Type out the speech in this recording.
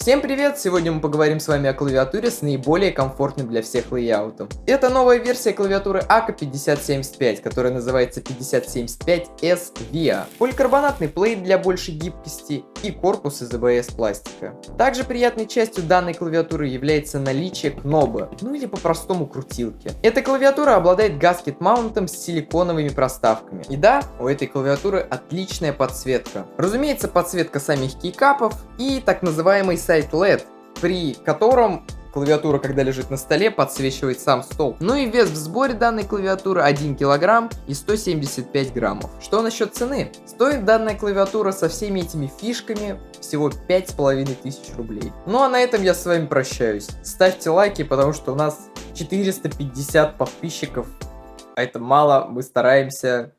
Всем привет! Сегодня мы поговорим с вами о клавиатуре с наиболее комфортным для всех лейаутом. Это новая версия клавиатуры AKA 5075, которая называется 5075S VIA. Поликарбонатный плейт для большей гибкости и корпус из ABS пластика. Также приятной частью данной клавиатуры является наличие кноба, ну или по-простому крутилки. Эта клавиатура обладает гаскет-маунтом с силиконовыми проставками. И да, у этой клавиатуры отличная подсветка. Разумеется, подсветка самих кейкапов и так называемый сайт LED, при котором клавиатура, когда лежит на столе, подсвечивает сам стол. Ну и вес в сборе данной клавиатуры 1 килограмм и 175 граммов. Что насчет цены? Стоит данная клавиатура со всеми этими фишками всего 5500 рублей. Ну а на этом я с вами прощаюсь. Ставьте лайки, потому что у нас 450 подписчиков. А это мало, мы стараемся.